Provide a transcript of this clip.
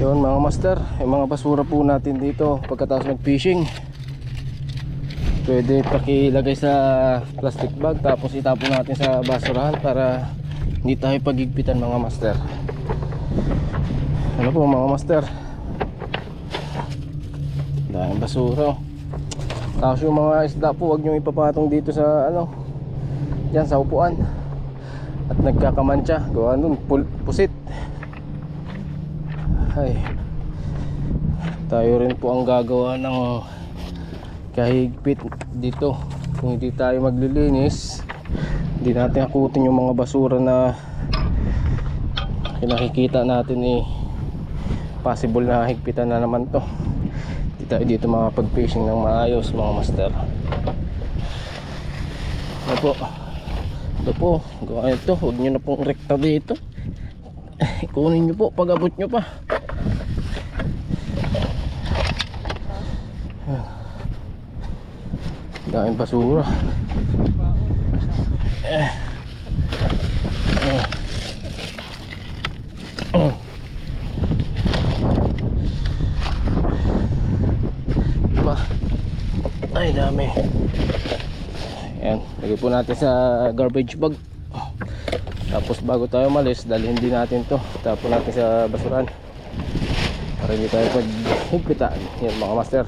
Yun mga master, yung mga basura po natin dito pagkatapos mag-fishing, pwede pakilagay sa plastic bag tapos itapon natin sa basurahan para hindi tayo pagigpitan mga master. Ano po mga master, daming basura. Tapos yung mga isda po, huwag nyo ipapatong dito sa dyan sa upuan at nagkakamantsa, gawa nun pusit. Ay, tayo rin po ang gagawa ng kahigpit dito. Kung hindi tayo maglilinis, hindi natin akutin yung mga basura na nakikita natin. Possible na higpitan na naman to. Hindi tayo dito makapag-fishing ng maayos mga master. Ito po, gawa ito, huwag nyo na pong rekta dito. Kunin nyo po pag abot nyo pa. Daming basura. Ay dami. Ayan, lagay po natin sa garbage bag. Tapos bago tayo malis, dalhin din natin to, tapon natin sa basuran para hindi tayo paghigpitan. Yan mga master.